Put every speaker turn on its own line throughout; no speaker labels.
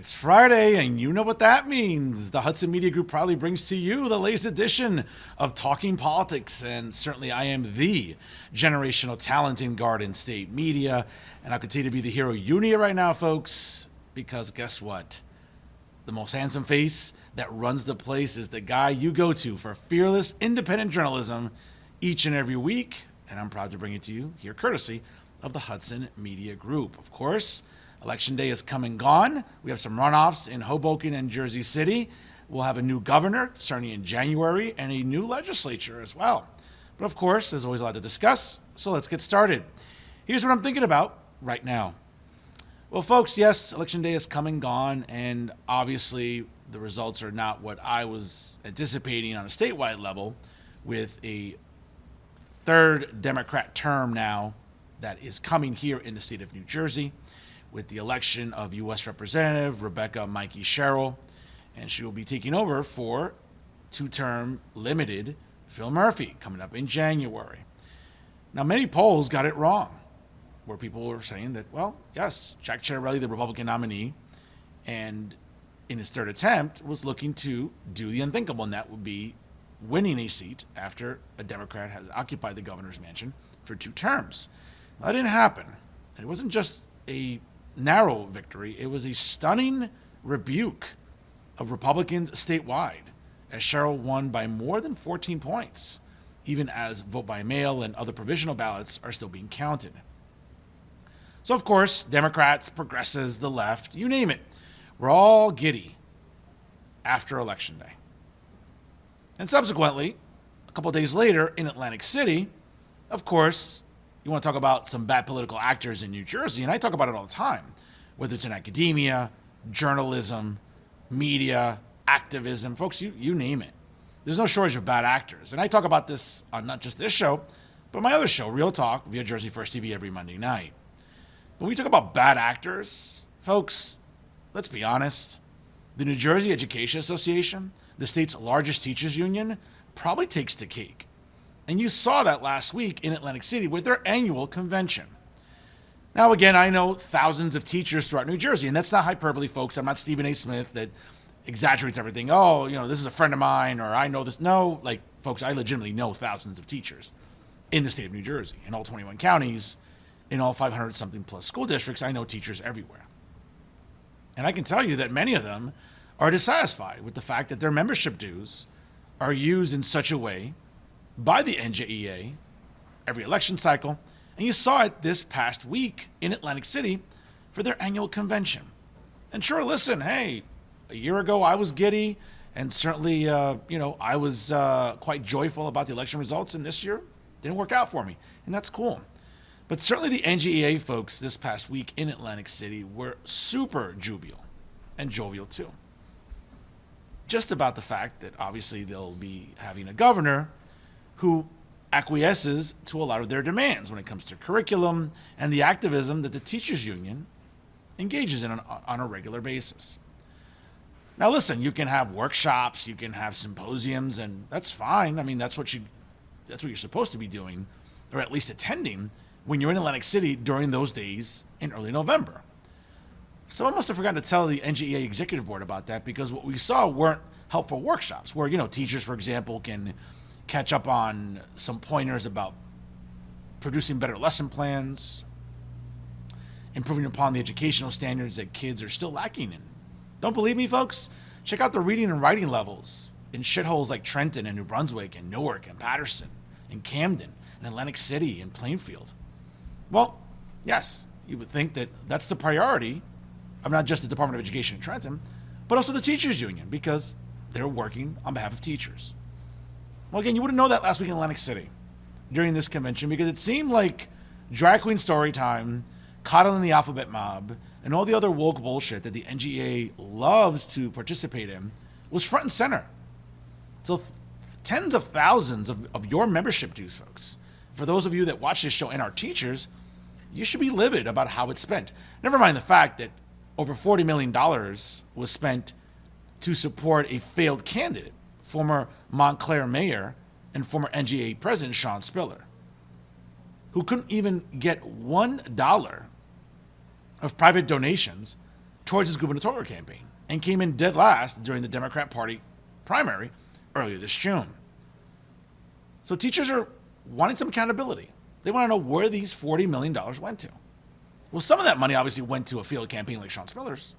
It's Friday, and you know what that means. The Hudson Media Group proudly brings to you the latest edition of Talking Politics, and certainly I am the generational talent in Garden State media, and I'll continue to be the hero you need right now, folks, because guess what? The most handsome face that runs the place is the guy you go to for fearless, independent journalism each and every week, and I'm proud to bring it to you here courtesy of the Hudson Media Group. Of course, Election day is come and gone. We have some runoffs in Hoboken and Jersey City. We'll have a new governor starting in January and a new legislature as well. But of course, there's always a lot to discuss, so let's get started. Here's what I'm thinking about right now. Well, folks, yes, Election day is come and gone, and obviously the results are not what I was anticipating on a statewide level, with a third Democrat term now that is coming here in the state of New Jersey, with the election of U.S. Representative Rebecca Mikey Sherrill, and she will be taking over for two-term limited Phil Murphy coming up in January. Now, many polls got it wrong, where people were saying that, well, yes, Jack Ciattarelli, the Republican nominee, and in his third attempt, was looking to do the unthinkable, and that would be winning a seat after a Democrat has occupied the governor's mansion for 2 terms. Now, that didn't happen. It wasn't just a narrow victory. It was a stunning rebuke of Republicans statewide, as Sherrill won by more than 14 points, even as vote by mail and other provisional ballots are still being counted. So, of course, Democrats, progressives, the left, you name it, we're all giddy after Election Day. And subsequently, a couple days later in Atlantic City, of course, you want to talk about some bad political actors in New Jersey, and I talk about it all the time, whether it's in academia, journalism, media, activism, folks, you name it. There's no shortage of bad actors. And I talk about this on not just this show, but my other show, Real Talk, via Jersey First TV every Monday night. When we talk about bad actors, folks, let's be honest. The New Jersey Education Association, the state's largest teachers union, probably takes the cake. And you saw that last week in Atlantic City with their annual convention. Now, again, I know thousands of teachers throughout New Jersey, and that's not hyperbole, folks. I'm not Stephen A. Smith that exaggerates everything. Oh, this is a friend of mine, or I know this. No, folks, I legitimately know thousands of teachers in the state of New Jersey, in all 21 counties, in all 500-something plus school districts. I know teachers everywhere. And I can tell you that many of them are dissatisfied with the fact that their membership dues are used in such a way by the NJEA every election cycle, and you saw it this past week in Atlantic City for their annual convention. And sure, listen, hey, a year ago I was giddy, and certainly, I was quite joyful about the election results, and this year didn't work out for me, and that's cool. But certainly the NJEA folks this past week in Atlantic City were super jubilant and jovial too. Just about the fact that obviously they'll be having a governor who acquiesces to a lot of their demands when it comes to curriculum and the activism that the teachers union engages in on a regular basis. Now listen, you can have workshops, you can have symposiums, and that's fine. I mean, that's what you're supposed to be doing, or at least attending, when you're in Atlantic City during those days in early November. Someone must have forgotten to tell the NJEA executive board about that, because what we saw weren't helpful workshops where, teachers, for example, can catch up on some pointers about producing better lesson plans, improving upon the educational standards that kids are still lacking in. Don't believe me, folks? Check out the reading and writing levels in shitholes like Trenton and New Brunswick and Newark and Patterson and Camden and Atlantic City and Plainfield. Well, yes, you would think that that's the priority of not just the Department of Education in Trenton, but also the teachers union, because they're working on behalf of teachers. Well, again, you wouldn't know that last week in Atlantic City during this convention, because it seemed like drag queen story time, coddling the alphabet mob, and all the other woke bullshit that the NGA loves to participate in was front and center. So tens of thousands of your membership dues, folks, for those of you that watch this show and are teachers, you should be livid about how it's spent. Never mind the fact that over $40 million was spent to support a failed candidate, former Montclair mayor and former NGA president Sean Spiller, who couldn't even get $1 of private donations towards his gubernatorial campaign and came in dead last during the Democrat Party primary earlier this June. So teachers are wanting some accountability. They want to know where these $40 million went to. Well, some of that money obviously went to a field campaign like Sean Spiller's,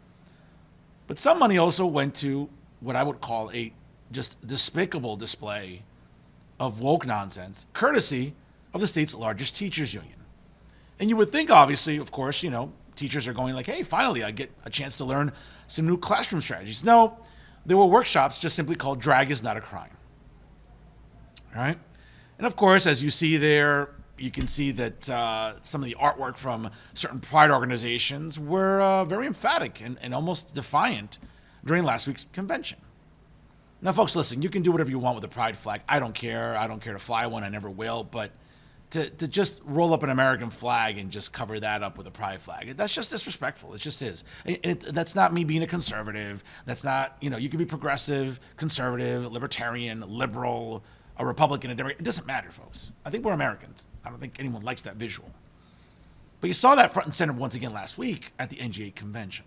but some money also went to what I would call a just despicable display of woke nonsense, courtesy of the state's largest teachers union. And you would think, obviously, of course, teachers are going like, hey, finally, I get a chance to learn some new classroom strategies. No, there were workshops just simply called Drag is Not a Crime. All right? And of course, as you see there, you can see that some of the artwork from certain pride organizations were very emphatic and almost defiant during last week's convention. Now, folks, listen, you can do whatever you want with the pride flag. I don't care. I don't care to fly one. I never will. But to just roll up an American flag and just cover that up with a pride flag, that's just disrespectful. It just is. That's not me being a conservative. That's not, you can be progressive, conservative, libertarian, liberal, a Republican, a Democrat. It doesn't matter, folks. I think we're Americans. I don't think anyone likes that visual. But you saw that front and center once again last week at the NGA convention,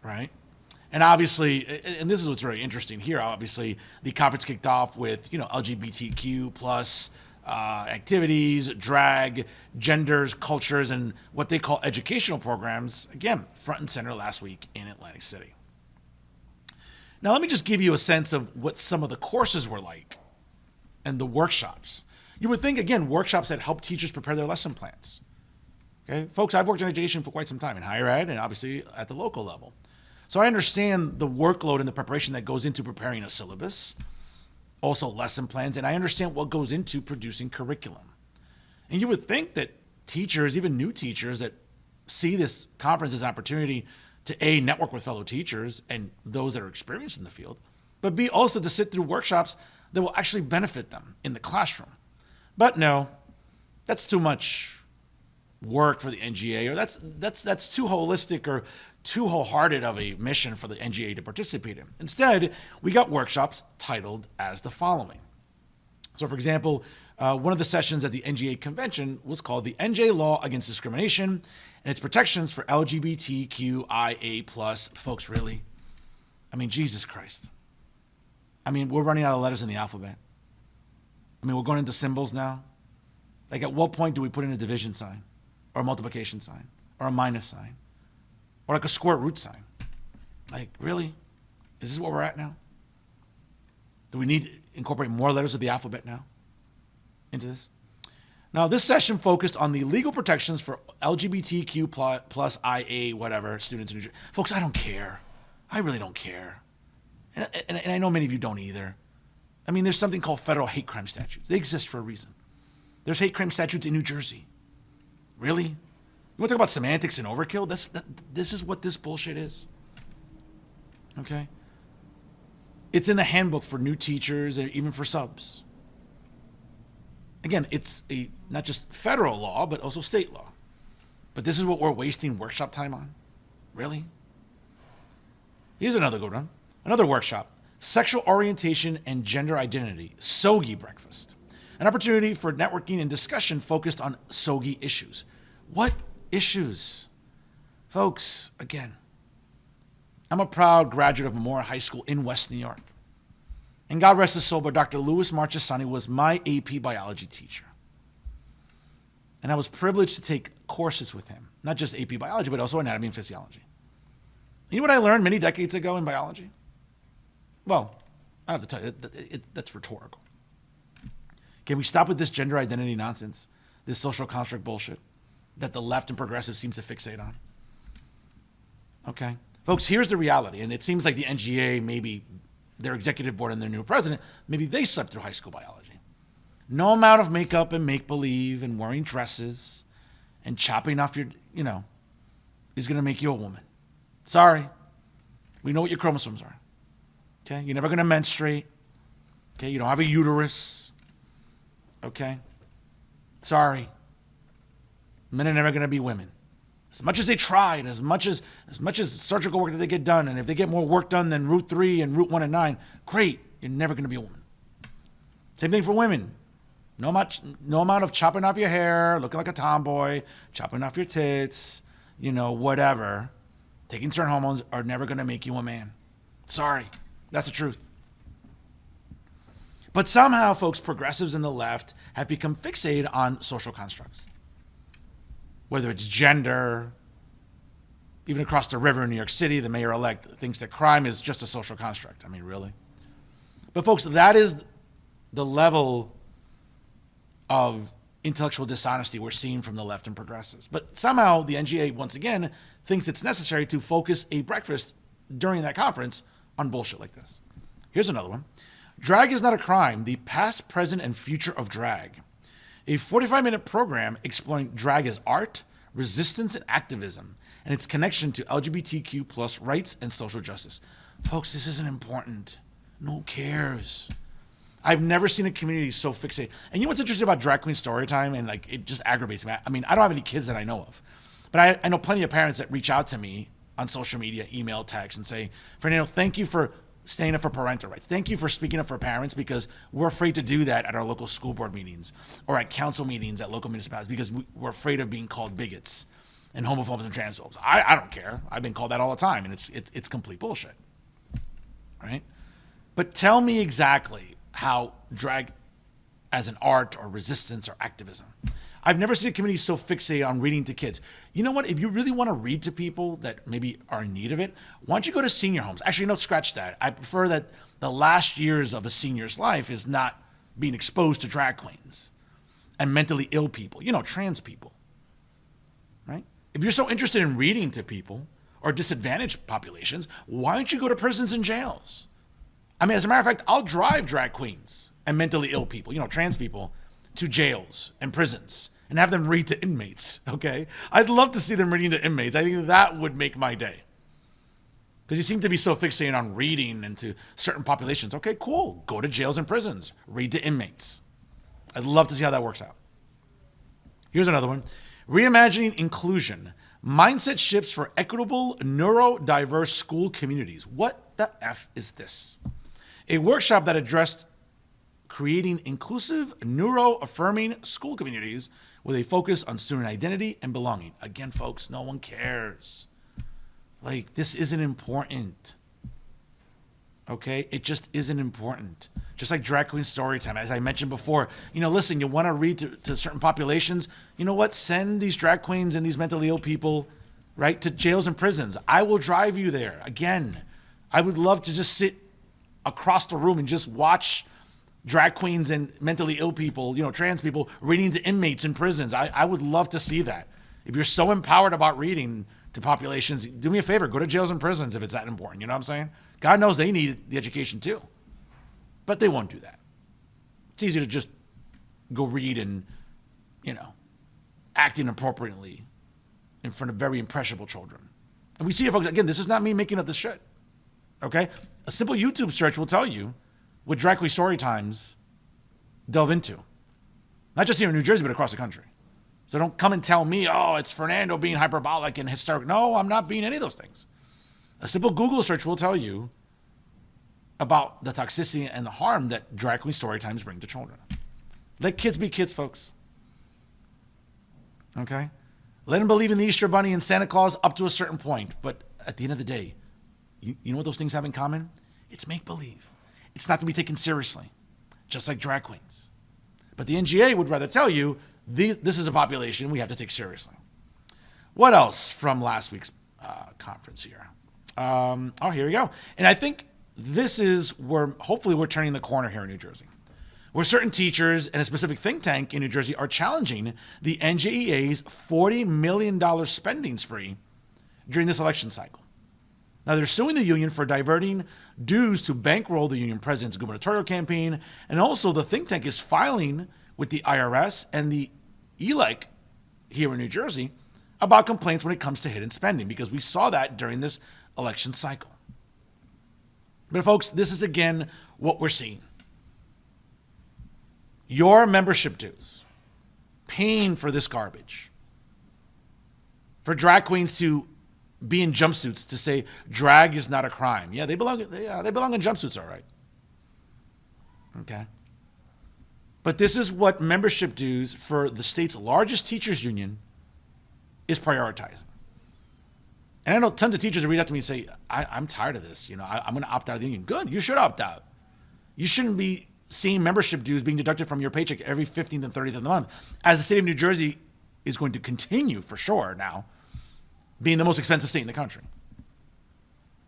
right? And obviously, and this is what's really interesting here, obviously, the conference kicked off with, LGBTQ plus activities, drag, genders, cultures, and what they call educational programs, again, front and center last week in Atlantic City. Now, let me just give you a sense of what some of the courses were like and the workshops. You would think, again, workshops that help teachers prepare their lesson plans. Okay, folks, I've worked in education for quite some time in higher ed and obviously at the local level. So I understand the workload and the preparation that goes into preparing a syllabus, also lesson plans, and I understand what goes into producing curriculum. And you would think that teachers, even new teachers that see this conference as an opportunity to A, network with fellow teachers and those that are experienced in the field, but B, also to sit through workshops that will actually benefit them in the classroom. But no, that's too much work for the NGA, or that's too holistic or too wholehearted of a mission for the NGA to participate in. Instead, we got workshops titled as the following. So, for example, one of the sessions at the NGA convention was called the NJ Law Against Discrimination and Its Protections for LGBTQIA+. Folks, really? I mean, Jesus Christ. I mean, we're running out of letters in the alphabet. I mean, we're going into symbols now. Like, at what point do we put in a division sign or a multiplication sign or a minus sign or like a square root sign? Like, really? Is this where we're at now? Do we need to incorporate more letters of the alphabet now into this? Now, this session focused on the legal protections for LGBTQ plus IA, whatever, students in New Jersey. Folks, I don't care. I really don't care. And I know many of you don't either. I mean, there's something called federal hate crime statutes. They exist for a reason. There's hate crime statutes in New Jersey. Really? You want to talk about semantics and overkill? This is what this bullshit is. Okay? It's in the handbook for new teachers and even for subs. Again, it's not just federal law, but also state law. But this is what we're wasting workshop time on? Really? Here's another good one. Another workshop. Sexual Orientation and Gender Identity, SOGI Breakfast. An opportunity for networking and discussion focused on SOGI issues. What issues? Folks, again, I'm a proud graduate of Memorial High School in West New York. And God rest his soul, but Dr. Louis Marchesani was my AP biology teacher. And I was privileged to take courses with him, not just AP biology, but also anatomy and physiology. You know what I learned many decades ago in biology? Well, I have to tell you, that's rhetorical. Can we stop with this gender identity nonsense, this social construct bullshit that the left and progressive seems to fixate on? Okay. Folks, here's the reality, and it seems like the NGA, maybe their executive board and their new president, maybe they slept through high school biology. No amount of makeup and make-believe and wearing dresses and chopping off your, is going to make you a woman. Sorry. We know what your chromosomes are. Okay? You're never going to menstruate. Okay? You don't have a uterus. Okay? Sorry. Men are never going to be women. As much as they try and as much as surgical work that they get done, and if they get more work done than Route 3 and Route 1 and 9, great. You're never going to be a woman. Same thing for women. No amount of chopping off your hair, looking like a tomboy, chopping off your tits, whatever. Taking certain hormones are never going to make you a man. Sorry. That's the truth. But somehow, folks, progressives in the left have become fixated on social constructs. Whether it's gender, even across the river in New York City, the mayor-elect thinks that crime is just a social construct. I mean, really? But folks, that is the level of intellectual dishonesty we're seeing from the left and progressives. But somehow the NGA, once again, thinks it's necessary to focus a breakfast during that conference on bullshit like this. Here's another one. Drag is not a crime, the past, present, and future of drag. A 45-minute program exploring drag as art, resistance, and activism, and its connection to LGBTQ plus rights and social justice. Folks, this isn't important. No one cares. I've never seen a community so fixated. And you know what's interesting about drag queen story time? And like, it just aggravates me. I mean, I don't have any kids that I know of, but I know plenty of parents that reach out to me on social media, email, text, and say, Fernando, thank you for standing up for parental rights. Thank you for speaking up for parents, because we're afraid to do that at our local school board meetings or at council meetings at local municipalities because we're afraid of being called bigots and homophobes and transphobes. I don't care. I've been called that all the time, and it's complete bullshit, right? But tell me exactly how drag as an art or resistance or activism. I've never seen a community so fixated on reading to kids. You know what? If you really want to read to people that maybe are in need of it, why don't you go to senior homes? Actually, no, scratch that. I prefer that the last years of a senior's life is not being exposed to drag queens and mentally ill people, trans people, right? If you're so interested in reading to people or disadvantaged populations, why don't you go to prisons and jails? I mean, as a matter of fact, I'll drive drag queens and mentally ill people, trans people, to jails and prisons and have them read to inmates, okay? I'd love to see them reading to inmates. I think that would make my day. Because you seem to be so fixated on reading and to certain populations. Okay, cool. Go to jails and prisons. Read to inmates. I'd love to see how that works out. Here's another one. Reimagining inclusion. Mindset shifts for equitable, neurodiverse school communities. What the F is this? A workshop that addressed creating inclusive, neuro-affirming school communities with a focus on student identity and belonging. Again, folks, no one cares. Like, this isn't important. Okay? It just isn't important. Just like drag queen story time, as I mentioned before, listen, you want to read to certain populations, you know what? Send these drag queens and these mentally ill people, right, to jails and prisons. I will drive you there. Again, I would love to just sit across the room and just watch drag queens and mentally ill people, trans people, reading to inmates in prisons. I would love to see that. If you're so empowered about reading to populations, do me a favor, go to jails and prisons if it's that important. You know what I'm saying? God knows they need the education too. But they won't do that. It's easy to just go read and, act inappropriately in front of very impressionable children. And we see it, folks. Again, this is not me making up this shit. Okay? A simple YouTube search will tell you what drag queen story times delve into. Not just here in New Jersey, but across the country. So don't come and tell me, oh, it's Fernando being hyperbolic and hysterical. No, I'm not being any of those things. A simple Google search will tell you about the toxicity and the harm that drag queen story times bring to children. Let kids be kids, folks. Okay? Let them believe in the Easter Bunny and Santa Claus up to a certain point. But at the end of the day, you know what those things have in common? It's make-believe. It's not to be taken seriously, just like drag queens. But the NGA would rather tell you, this is a population we have to take seriously. What else from last week's conference here? Here we go. And I think this is where hopefully we're turning the corner here in New Jersey, where certain teachers and a specific think tank in New Jersey are challenging the NJEA's $40 million spending spree during this election cycle. Now, they're suing the union for diverting dues to bankroll the union president's gubernatorial campaign, and also the think tank is filing with the IRS and the ELEC here in New Jersey about complaints when it comes to hidden spending, because we saw that during this election cycle. But folks, this is again what we're seeing. Your membership dues, paying for this garbage, for drag queens to be in jumpsuits to say drag is not a crime. Yeah, they belong in jumpsuits, all right. Okay. But this is what membership dues for the state's largest teachers union is prioritizing. And I know tons of teachers will reach out to me and say, I'm tired of this. I'm going to opt out of the union. Good. You should opt out. You shouldn't be seeing membership dues being deducted from your paycheck every 15th and 30th of the month, as the state of New Jersey is going to continue for sure now being the most expensive state in the country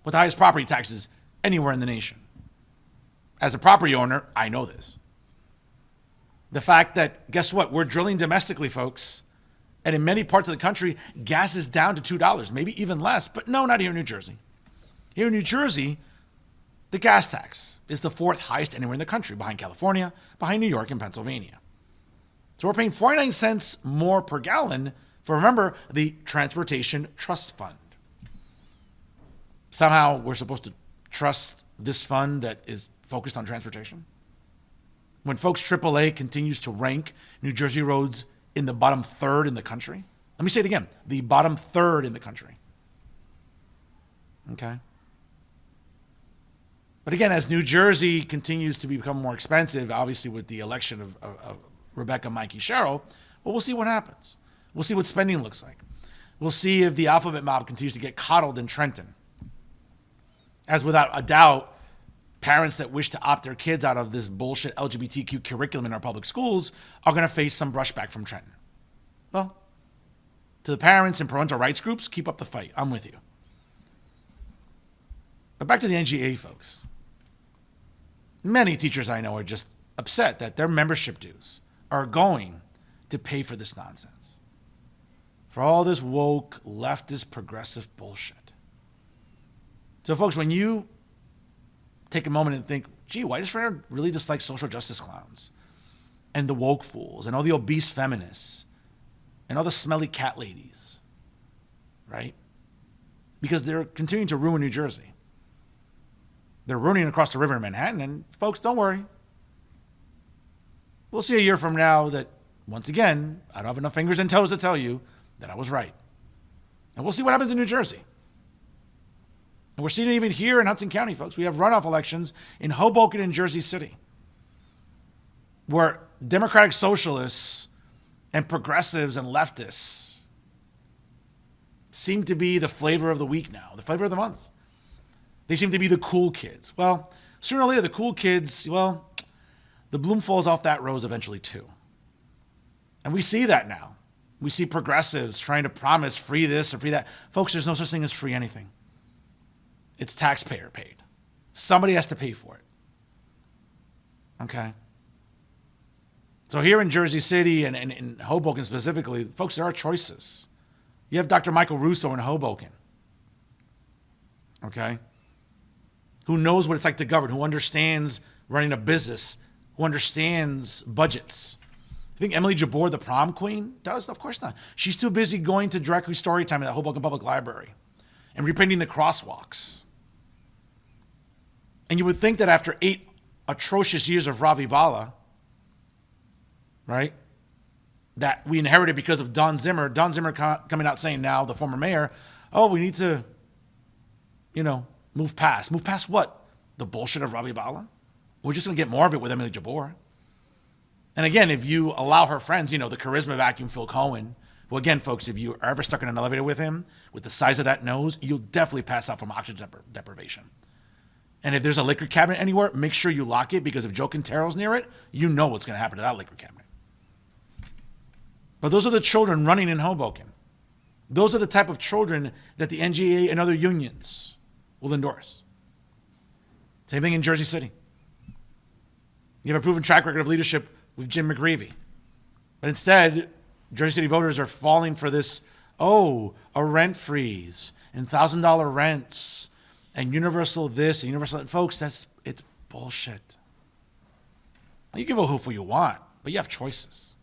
with the highest property taxes anywhere in the nation. As a property owner, I know this. The fact that, guess what? We're drilling domestically, folks. And in many parts of the country, gas is down to $2, maybe even less. But no, not here in New Jersey. Here in New Jersey, the gas tax is the fourth highest anywhere in the country, behind California, behind New York, and Pennsylvania. So we're paying 49 cents more per gallon for, remember, the Transportation Trust Fund. Somehow we're supposed to trust this fund that is focused on transportation? When folks, AAA continues to rank New Jersey roads in the bottom third in the country. Let me say it again, the bottom third in the country. Okay? But again, as New Jersey continues to become more expensive, obviously with the election of Rebecca Mikey Sherrill, well, we'll see what happens. We'll see what spending looks like. We'll see if the alphabet mob continues to get coddled in Trenton. As without a doubt, parents that wish to opt their kids out of this bullshit LGBTQ curriculum in our public schools are going to face some brushback from Trenton. Well, to the parents and parental rights groups, keep up the fight. I'm with you. But back to the NGA, folks. Many teachers I know are just upset that their membership dues are going to pay for this nonsense. For all this woke, leftist, progressive bullshit. So, folks, when you take a moment and think, gee, why does Fernando really dislike social justice clowns and the woke fools and all the obese feminists and all the smelly cat ladies, right? Because they're continuing to ruin New Jersey. They're ruining across the river in Manhattan, and folks, don't worry. We'll see a year from now that, once again, I don't have enough fingers and toes to tell you that I was right. And we'll see what happens in New Jersey. And we're seeing it even here in Hudson County, folks. We have runoff elections in Hoboken and Jersey City, where Democratic socialists and progressives and leftists seem to be the flavor of the week now, the flavor of the month. They seem to be the cool kids. Well, sooner or later, the cool kids, well, the bloom falls off that rose eventually too. And we see that now. We see progressives trying to promise free this or free that. Folks, there's no such thing as free anything. It's taxpayer paid. Somebody has to pay for it. Okay? So here in Jersey City and in Hoboken specifically, folks, there are choices. You have Dr. Michael Russo in Hoboken. Okay? Who knows what it's like to govern, who understands running a business, who understands budgets. You think Emily Jabor, the prom queen, does? Of course not. She's too busy going to directory story time at the Hoboken Public Library and repainting the crosswalks. And you would think that after 8 atrocious years of Ravi Bala, right, that we inherited because of Don Zimmer coming out saying now, the former mayor, oh, we need to, move past. Move past what? The bullshit of Ravi Bala? We're just going to get more of it with Emily Jabor. And again, if you allow her friends, the charisma vacuum Phil Cohen, well, again, folks, if you are ever stuck in an elevator with him, with the size of that nose, you'll definitely pass out from oxygen deprivation. And if there's a liquor cabinet anywhere, make sure you lock it, because if Joe Quintero's near it, you know what's going to happen to that liquor cabinet. But those are the children running in Hoboken. Those are the type of children that the NGA and other unions will endorse. Same thing in Jersey City. You have a proven track record of leadership with Jim McGreevey. But instead, Jersey City voters are falling for this, a rent freeze and $1,000 rents and universal this and universal that. Folks, it's bullshit. You can vote who you want, but you have choices.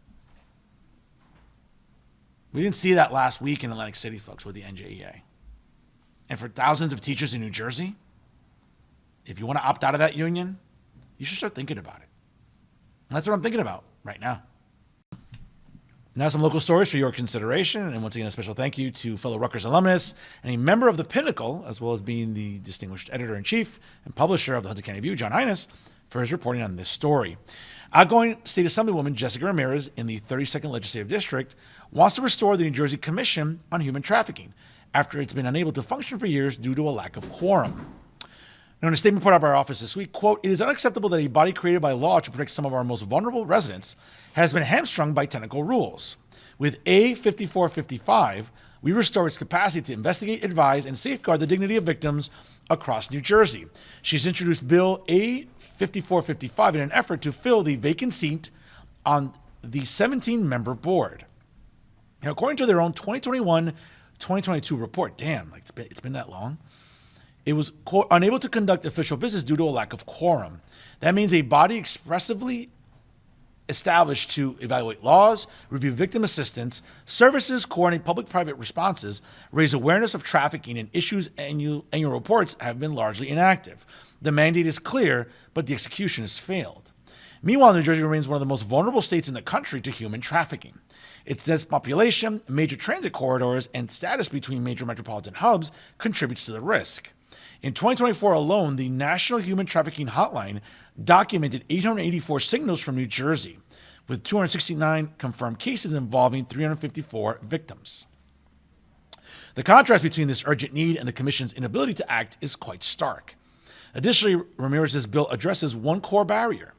We didn't see that last week in Atlantic City, folks, with the NJEA. And for thousands of teachers in New Jersey, if you want to opt out of that union, you should start thinking about it. And that's what I'm thinking about right now. Now some local stories for your consideration. And once again, a special thank you to fellow Rutgers alumnus and a member of the Pinnacle, as well as being the distinguished editor-in-chief and publisher of the Hudson County View, John Hines, for his reporting on this story. Outgoing State Assemblywoman Jessica Ramirez in the 32nd Legislative District wants to restore the New Jersey Commission on Human Trafficking after it's been unable to function for years due to a lack of quorum. Now, in a statement put out by our office this week, quote, "It is unacceptable that a body created by law to protect some of our most vulnerable residents has been hamstrung by technical rules. With A5455, we restore its capacity to investigate, advise, and safeguard the dignity of victims across New Jersey. She's introduced Bill A5455 in an effort to fill the vacant seat on the 17-member board." Now, according to their own 2021-2022 report, damn, like it's been that long, it was, quote, "unable to conduct official business due to a lack of quorum." That means a body expressively established to evaluate laws, review victim assistance, services, coordinate public-private responses, raise awareness of trafficking, and issues annual reports have been largely inactive. The mandate is clear, but the execution has failed. Meanwhile, New Jersey remains one of the most vulnerable states in the country to human trafficking. Its dense population, major transit corridors, and status between major metropolitan hubs contributes to the risk. In 2024 alone, the National Human Trafficking Hotline documented 884 signals from New Jersey, with 269 confirmed cases involving 354 victims. The contrast between this urgent need and the Commission's inability to act is quite stark. Additionally, Ramirez's bill addresses one core barrier.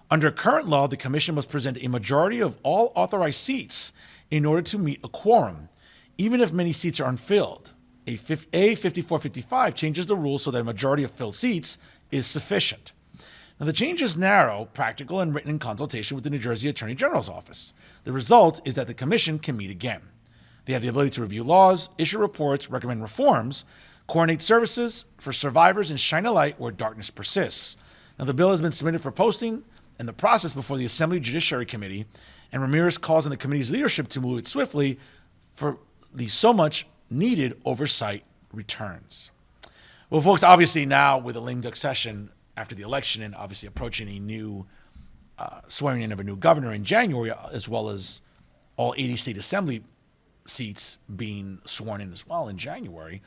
Under current law, the Commission must present a majority of all authorized seats in order to meet a quorum, even if many seats are unfilled. A5455 changes the rules so that a majority of filled seats is sufficient. Now, the change is narrow, practical, and written in consultation with the New Jersey Attorney General's office. The result is that the Commission can meet again. They have the ability to review laws, issue reports, recommend reforms, coordinate services for survivors, and shine a light where darkness persists. Now, the bill has been submitted for posting and the process before the Assembly Judiciary Committee, and Ramirez calls on the committee's leadership to move it swiftly for the so much needed oversight returns. Well, folks, obviously now with the lame duck session after the election and obviously approaching a new swearing in of a new governor in January, as well as all 80 state assembly seats being sworn in as well in January,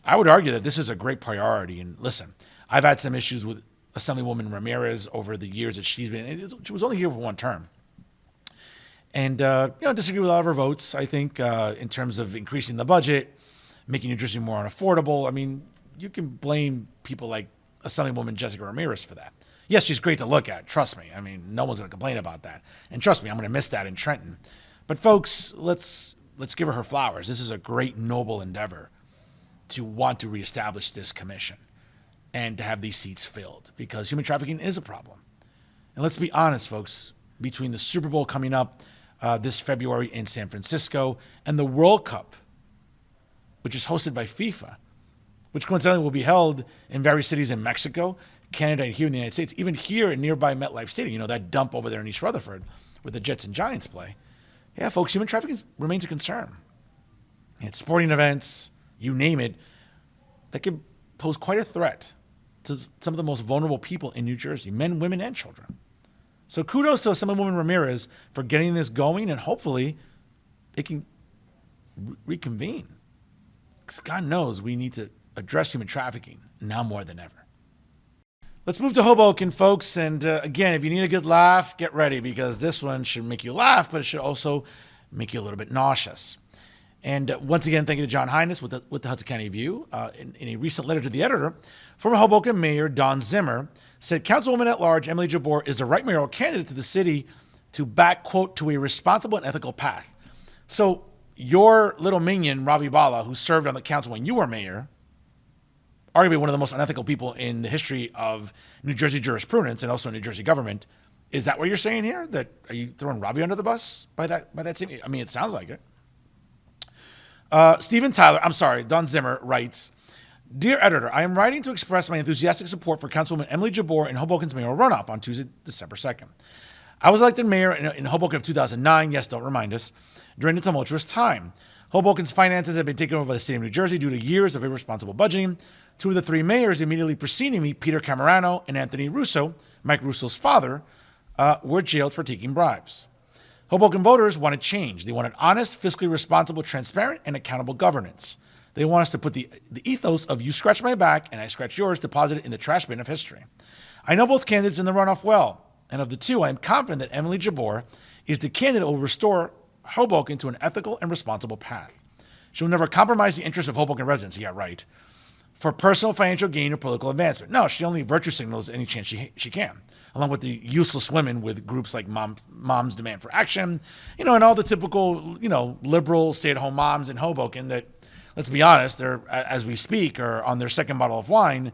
I would argue that this is a great priority. And listen, I've had some issues with Assemblywoman Ramirez over the years that she was only here for one term. And, disagree with a lot of her votes, I think, in terms of increasing the budget, making New Jersey more unaffordable. I mean, you can blame people like Assemblywoman Jessica Ramirez for that. Yes, she's great to look at. Trust me. I mean, no one's going to complain about that. And trust me, I'm going to miss that in Trenton. But folks, let's give her flowers. This is a great, noble endeavor to want to reestablish this commission and to have these seats filled, because human trafficking is a problem. And let's be honest, folks, between the Super Bowl coming up this February in San Francisco and the World Cup, which is hosted by FIFA, which coincidentally will be held in various cities in Mexico, Canada, and here in the United States, even here in nearby MetLife Stadium, that dump over there in East Rutherford where the Jets and Giants play. Yeah, folks, human trafficking remains a concern. And sporting events, you name it, that could pose quite a threat to some of the most vulnerable people in New Jersey, men, women, and children. So kudos to Assemblywoman Ramirez for getting this going, and hopefully it can reconvene. Because God knows we need to address human trafficking now more than ever. Let's move to Hoboken, folks. And again, if you need a good laugh, get ready, because this one should make you laugh, but it should also make you a little bit nauseous. And once again, thank you to John Highness with the Hudson County View. In a recent letter to the editor, former Hoboken Mayor Don Zimmer said Councilwoman at Large Emily Jabor is the right mayoral candidate to the city to back, quote, to a responsible and ethical path. So your little minion, Ravi Bala, who served on the council when you were mayor, arguably one of the most unethical people in the history of New Jersey jurisprudence and also New Jersey government, is that what you're saying here? That are you throwing Ravi under the bus by that team? I mean, it sounds like it. Don Zimmer writes, Dear Editor, I am writing to express my enthusiastic support for Councilwoman Emily Jabor in Hoboken's mayoral runoff on Tuesday, December 2nd. I was elected mayor in Hoboken of 2009, yes, don't remind us, during a tumultuous time. Hoboken's finances have been taken over by the state of New Jersey due to years of irresponsible budgeting. Two of the three mayors immediately preceding me, Peter Camerano and Anthony Russo, Mike Russo's father, were jailed for taking bribes. Hoboken voters wanted change. They wanted honest, fiscally responsible, transparent, and accountable governance. They want us to put the ethos of you scratch my back and I scratch yours deposited in the trash bin of history. I know both candidates in the runoff well, and of the two, I am confident that Emily Jabor is the candidate who will restore Hoboken to an ethical and responsible path. She will never compromise the interests of Hoboken residents. Yeah, right. For personal financial gain or political advancement. No, she only virtue signals any chance she can, along with the useless women with groups like Moms Demand for Action, and all the typical, liberal stay-at-home moms in Hoboken that, let's be honest, they're, as we speak, are on their second bottle of wine,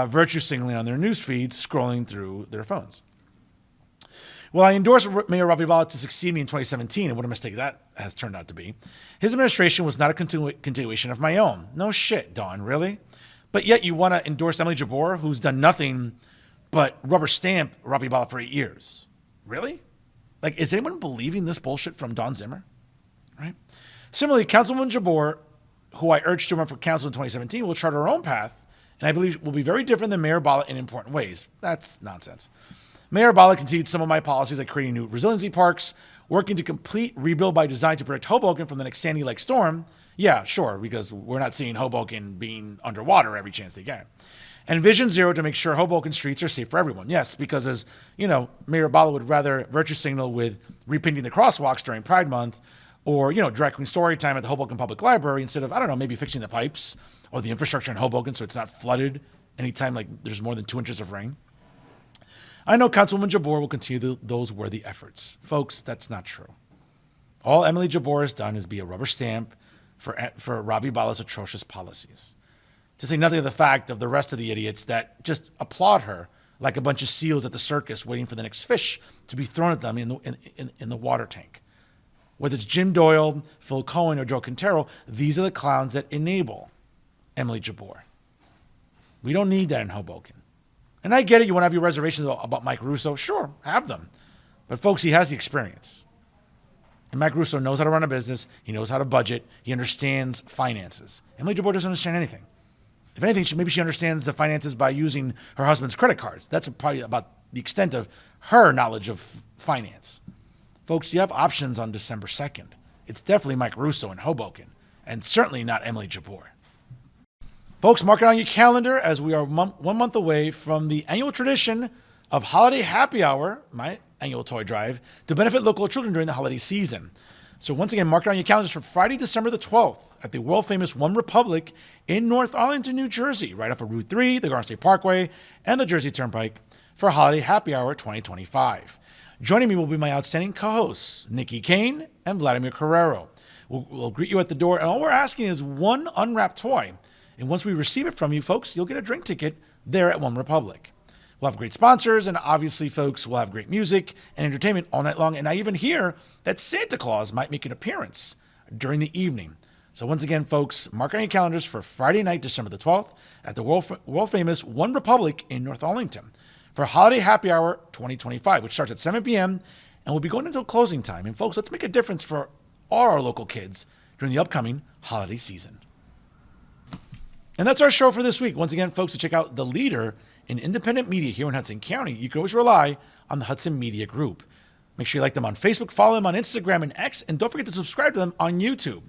virtue signaling on their news feeds, scrolling through their phones. Well, I endorsed Mayor Ravi Bala to succeed me in 2017, and what a mistake that has turned out to be. His administration was not a continuation of my own. No shit, Dawn, really? But yet you want to endorse Emily Jabor, who's done nothing but rubber stamp Ravi Bala for 8 years. Really? Like, is anyone believing this bullshit from Dawn Zimmer? Right? Similarly, Councilwoman Jabor, who I urged to run for council in 2017, will chart her own path, and I believe will be very different than Mayor Bala in important ways. That's nonsense. Mayor Bala continued some of my policies like creating new resiliency parks, working to complete rebuild by design to protect Hoboken from the next Sandy-like storm. Yeah, sure, because we're not seeing Hoboken being underwater every chance they get. And Vision Zero to make sure Hoboken streets are safe for everyone. Yes, because as Mayor Bala would rather virtue signal with repainting the crosswalks during Pride Month, or drag queen story time at the Hoboken Public Library instead of, I don't know, maybe fixing the pipes or the infrastructure in Hoboken so it's not flooded anytime like there's more than 2 inches of rain. I know Councilwoman Jabor will continue those worthy efforts. Folks, that's not true. All Emily Jabor has done is be a rubber stamp for Ravi Bala's atrocious policies. To say nothing of the fact of the rest of the idiots that just applaud her like a bunch of seals at the circus waiting for the next fish to be thrown at them in the water tank. Whether it's Jim Doyle, Phil Cohen, or Joe Quintero, these are the clowns that enable Emily Jabor. We don't need that in Hoboken. And I get it, you want to have your reservations about Mike Russo. Sure, have them. But folks, he has the experience. And Mike Russo knows how to run a business. He knows how to budget. He understands finances. Emily Jabor doesn't understand anything. If anything, maybe she understands the finances by using her husband's credit cards. That's probably about the extent of her knowledge of finance. Folks, you have options on December 2nd. It's definitely Mike Russo in Hoboken, and certainly not Emily Jabor. Folks, mark it on your calendar as we are 1 month away from the annual tradition of Holiday Happy Hour, my annual toy drive, to benefit local children during the holiday season. So once again, mark it on your calendars for Friday, December the 12th at the world-famous One Republic in North Arlington, New Jersey, right off of Route 3, the Garden State Parkway, and the Jersey Turnpike for Holiday Happy Hour 2025. Joining me will be my outstanding co-hosts, Nikki Kane and Vladimir Carrero. We'll greet you at the door, and all we're asking is one unwrapped toy. And once we receive it from you, folks, you'll get a drink ticket there at One Republic. We'll have great sponsors, and obviously, folks, we'll have great music and entertainment all night long. And I even hear that Santa Claus might make an appearance during the evening. So once again, folks, mark on your calendars for Friday night, December the 12th at the world-famous One Republic in North Arlington for Holiday Happy Hour 2025, which starts at 7 p.m. and will be going until closing time. And folks, let's make a difference for all our local kids during the upcoming holiday season. And that's our show for this week. Once again, folks, to check out the leader in independent media here in Hudson County, you can always rely on the Hudson Media Group. Make sure you like them on Facebook, follow them on Instagram and X, and don't forget to subscribe to them on YouTube.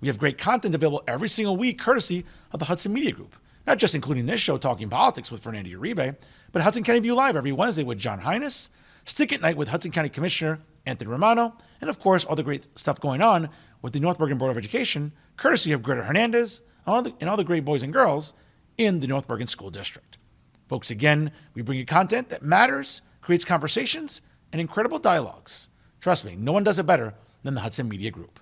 We have great content available every single week, courtesy of the Hudson Media Group. Not just including this show, Talking Politics with Fernando Uribe, but Hudson County View Live every Wednesday with John Hines, Stick at Night with Hudson County Commissioner Anthony Romano, and of course, all the great stuff going on with the North Bergen Board of Education, courtesy of Greta Hernandez, and all the great boys and girls in the North Bergen School District. Folks, again, we bring you content that matters, creates conversations, and incredible dialogues. Trust me, no one does it better than the Hudson Media Group.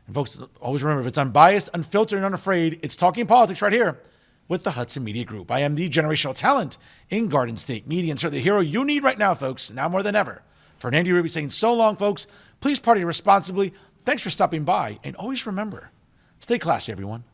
And folks, always remember, if it's unbiased, unfiltered, and unafraid, it's Talking Politics right here with the Hudson Media Group. I am the generational talent in Garden State Media, and certainly the hero you need right now, folks, now more than ever. Fernando Uribe saying so long, folks. Please party responsibly. Thanks for stopping by, and always remember, stay classy, everyone.